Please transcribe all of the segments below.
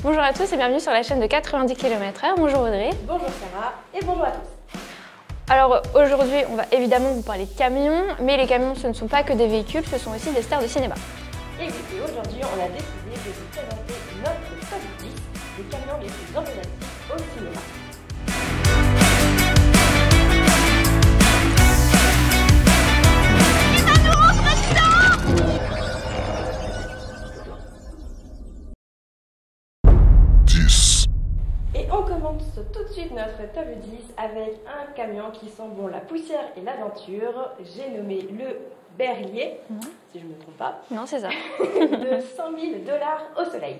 Bonjour à tous et bienvenue sur la chaîne de 90 km/h. Bonjour Audrey. Bonjour Sarah et bonjour à tous. Alors aujourd'hui, on va évidemment vous parler de camions, mais les camions ce ne sont pas que des véhicules, ce sont aussi des stars de cinéma. Et aujourd'hui, on a décidé de vous présenter notre top 10 des camions les plus emblématiques au cinéma. Et on commence tout de suite notre top 10 avec un camion qui sent bon la poussière et l'aventure. J'ai nommé le Berliet, si je ne me trompe pas. Non, c'est ça. De 100 000 $ au soleil.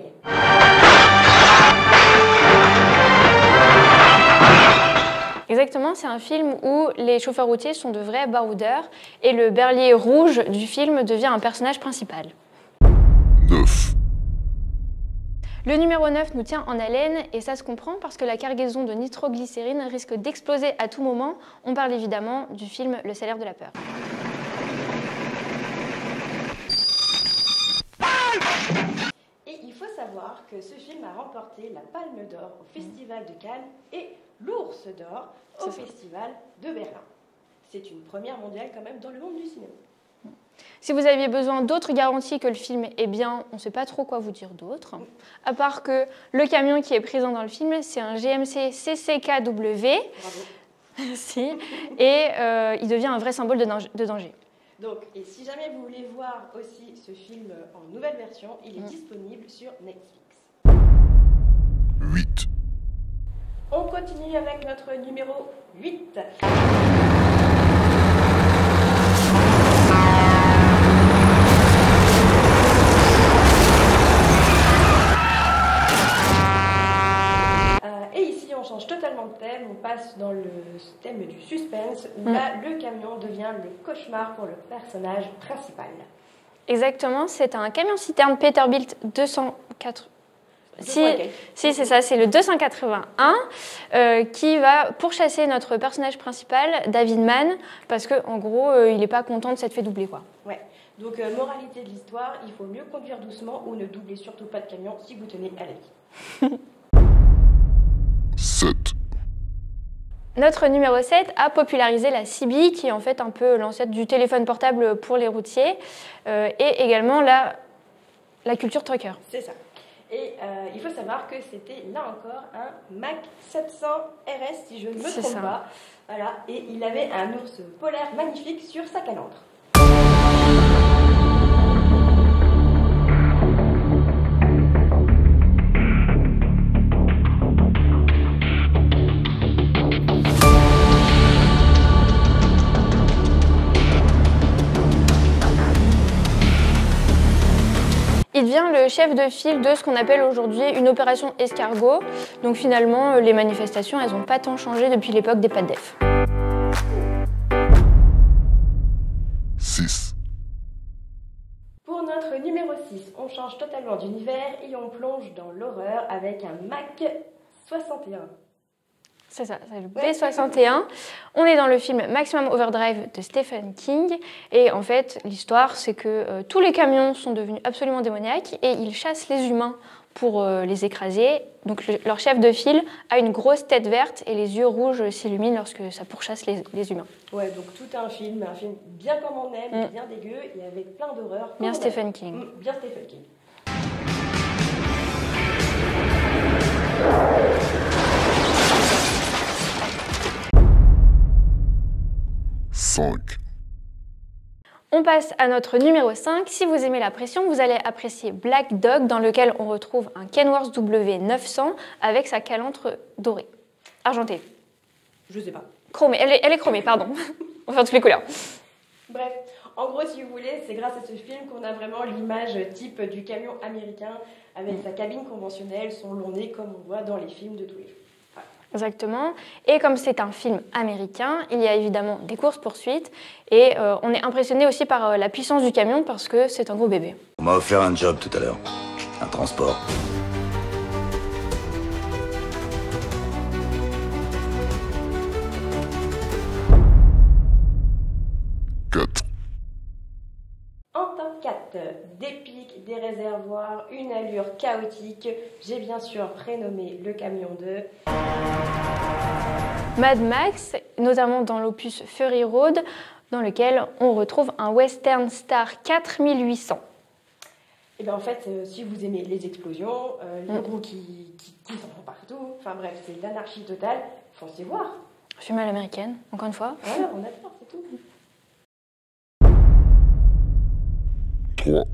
Exactement, c'est un film où les chauffeurs routiers sont de vrais baroudeurs et le Berliet rouge du film devient un personnage principal. 9. Le numéro 9 nous tient en haleine et ça se comprend parce que la cargaison de nitroglycérine risque d'exploser à tout moment. On parle évidemment du film Le Salaire de la peur. Et il faut savoir que ce film a remporté la Palme d'Or au Festival de Cannes et l'Ours d'Or au Festival de Berlin. C'est une première mondiale quand même dans le monde du cinéma. Si vous aviez besoin d'autres garanties que le film est bien, on ne sait pas trop quoi vous dire d'autre. À part que le camion qui est présent dans le film, c'est un GMC CCKW. Bravo. Merci. Et il devient un vrai symbole de danger. Donc, et si jamais vous voulez voir aussi ce film en nouvelle version, il est disponible sur Netflix. 8. On continue avec notre numéro 8. Totalement de thème, on passe dans le thème du suspense où là le camion devient le cauchemar pour le personnage principal. Exactement, c'est un camion citerne Peterbilt 204. Si c'est ça, c'est le 281 qui va pourchasser notre personnage principal, David Mann, parce qu'en gros, il n'est pas content de s'être fait doubler, quoi. Ouais. Donc, moralité de l'histoire, il faut mieux conduire doucement ou ne doublez surtout pas de camion si vous tenez à la vie. 7. Notre numéro 7 a popularisé la CB, qui est en fait un peu l'ancêtre du téléphone portable pour les routiers, et également la culture trucker. C'est ça. Et il faut savoir que c'était là encore un Mac 700 RS, si je ne me trompe pas. Voilà. Et il avait un ours polaire magnifique sur sa calandre. Il devient le chef de file de ce qu'on appelle aujourd'hui une opération escargot. Donc finalement, les manifestations, elles n'ont pas tant changé depuis l'époque des PADEF. 6. Pour notre numéro 6, on change totalement d'univers et on plonge dans l'horreur avec un Mac 61. C'est ça, c'est le B61. On est dans le film Maximum Overdrive de Stephen King. Et en fait, l'histoire, c'est que tous les camions sont devenus absolument démoniaques et ils chassent les humains pour les écraser. Donc leur chef de file a une grosse tête verte et les yeux rouges s'illuminent lorsque ça pourchasse les humains. Ouais, donc tout un film bien comme on aime, bien dégueu et avec plein d'horreur. Bien Stephen King. Bien Stephen King. 5. On passe à notre numéro 5. Si vous aimez la pression, vous allez apprécier Black Dog, dans lequel on retrouve un Kenworth W900 avec sa calandre dorée. Argentée. Je sais pas. Chromée. Elle est chromée, pardon. On va faire toutes les couleurs. Bref, en gros, si vous voulez, c'est grâce à ce film qu'on a vraiment l'image type du camion américain avec sa cabine conventionnelle, son long nez, comme on voit dans les films de tous les jours. Exactement. Et comme c'est un film américain, il y a évidemment des courses-poursuites. Et on est impressionné aussi par la puissance du camion parce que c'est un gros bébé. On m'a offert un job tout à l'heure. Un transport. 4. top 4, des pics, des réservoirs, une allure chaotique. J'ai bien sûr prénommé le camion de Mad Max, notamment dans l'opus Fury Road, dans lequel on retrouve un Western Star 4800. Et bien en fait, si vous aimez les explosions, les roues qui coulent partout, enfin bref, c'est l'anarchie totale, foncez voir. Je suis mal américaine, encore une fois. Voilà, on adore, c'est tout. 3,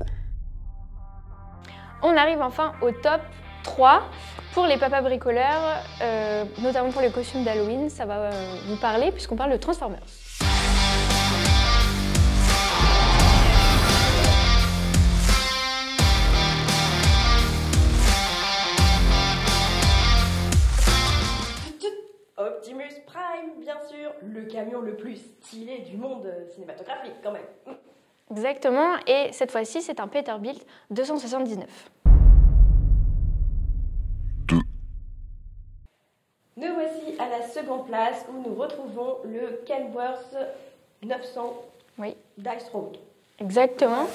On arrive enfin au top 3 pour les papas bricoleurs, notamment pour les costumes d'Halloween. Ça va vous parler puisqu'on parle de Transformers. Optimus Prime, bien sûr, le camion le plus stylé du monde cinématographique quand même. Exactement, et cette fois-ci c'est un Peterbilt 279. 2, Nous voici à la seconde place où nous retrouvons le Kenworth 900 Oui, Dice Road. exactement.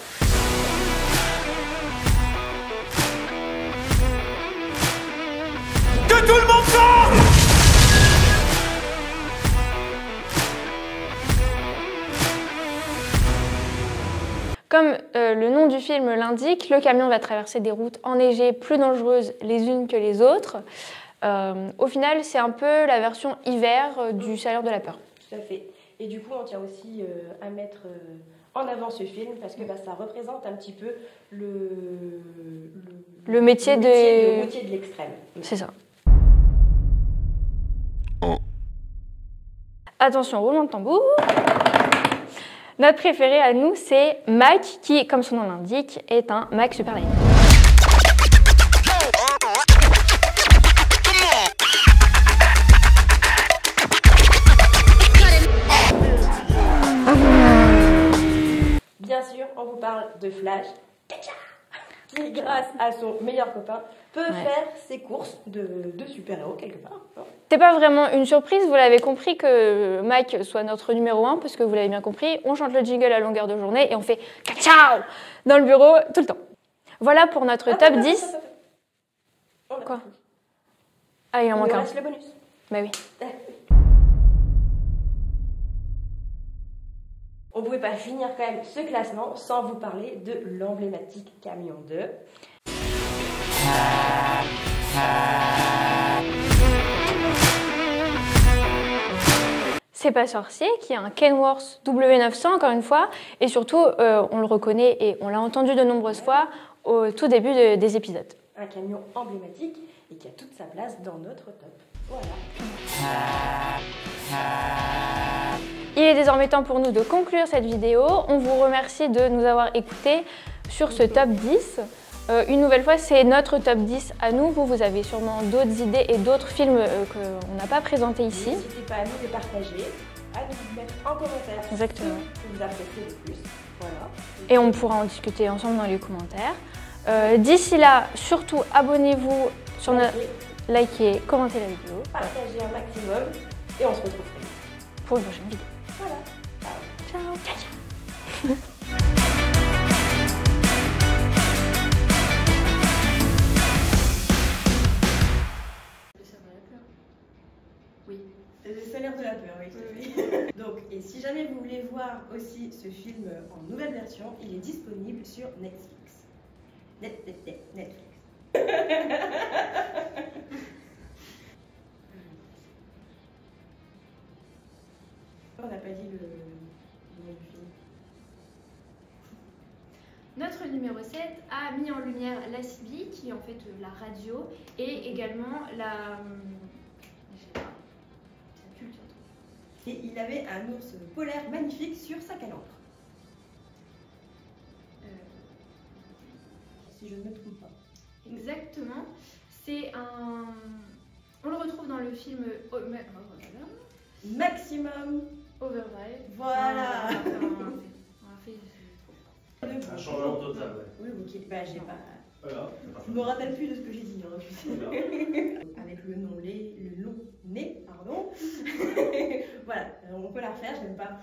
Que tout le monde sorte! Comme le nom du film l'indique, le camion va traverser des routes enneigées plus dangereuses les unes que les autres. Au final, c'est un peu la version hiver du Salaire de la peur. Tout à fait. Et du coup, on tient aussi à mettre en avant ce film parce que ça représente un petit peu Le métier le de routier de l'extrême. C'est ça. 1, Attention, roulement de tambour. Notre préféré à nous, c'est Mac, qui, comme son nom l'indique, est un Mac Superline. Bien sûr, on vous parle de Flash, qui, grâce à son meilleur copain, peut faire ses courses de super-héros quelque part. C'est pas vraiment une surprise, vous l'avez compris que Mac soit notre numéro 1, parce que vous l'avez bien compris, on chante le jingle à longueur de journée et on fait « ciao » dans le bureau tout le temps. Voilà pour notre top 10. Quoi? Ah, il en manque un. reste le bonus. Bah oui. On ne pouvait pas finir quand même ce classement sans vous parler de l'emblématique camion de... C'est pas sorcier, qui est un Kenworth W900 encore une fois, et surtout on le reconnaît et on l'a entendu de nombreuses fois au tout début des épisodes. Un camion emblématique et qui a toute sa place dans notre top. Voilà. Il est désormais temps pour nous de conclure cette vidéo. On vous remercie de nous avoir écoutés sur ce top 10. Une nouvelle fois, c'est notre top 10 à nous. Vous avez sûrement d'autres idées et d'autres films qu'on n'a pas présentés ici. N'hésitez pas à nous les partager, à nous mettre en commentaire Exactement. ce que vous appréciez le plus. Voilà. Et on pourra en discuter ensemble dans les commentaires. D'ici là, surtout abonnez-vous sur notre... Likez, commentez la vidéo. Partagez un maximum et on se retrouve très vite. Pour une prochaine vidéo. Voilà. Ciao. Ciao, ciao, ciao. Oui, le salaire de la peur, oui. Donc, et si jamais vous voulez voir aussi ce film en nouvelle version, il est disponible sur Netflix. Netflix. On n'a pas dit le nom du film. Notre numéro 7 a mis en lumière la CB, qui est en fait la radio, et également la culture. Et il avait un ours polaire magnifique sur sa calandre. Si je ne me trompe pas. Exactement. C'est un... On le retrouve dans le film Maximum Overdrive. Voilà. Un changement total, ouais. Oui, ok. Bah, j'ai pas... Voilà. Je me rappelle plus de ce que j'ai dit. Avec le long nez, pardon. Voilà, on peut la refaire, je n'aime pas.